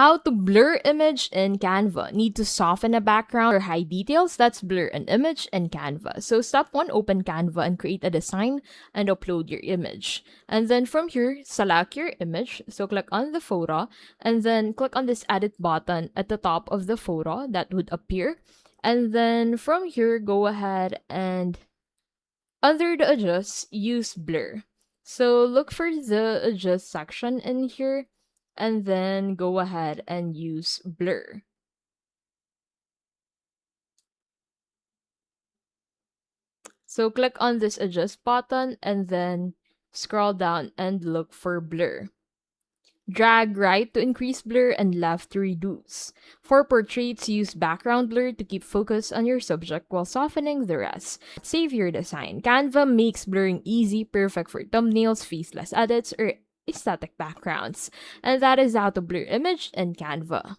How to blur image in Canva. Need to soften a background or hide details? That's blur an image in Canva. So step 1, open Canva and create a design and upload your image. And then from here, select your image. So click on the photo and then click on this edit button at the top of the photo that would appear. And then from here, go ahead and under the adjust, use blur. So look for the adjust section in here and then go ahead and use blur. So click on this adjust button and then scroll down and look for blur. Drag right to increase blur and left to reduce. For portraits, use background blur to keep focus on your subject while softening the rest. Save your design. Canva makes blurring easy, perfect for thumbnails, faceless edits, or aesthetic backgrounds. And that is how to blur image in Canva.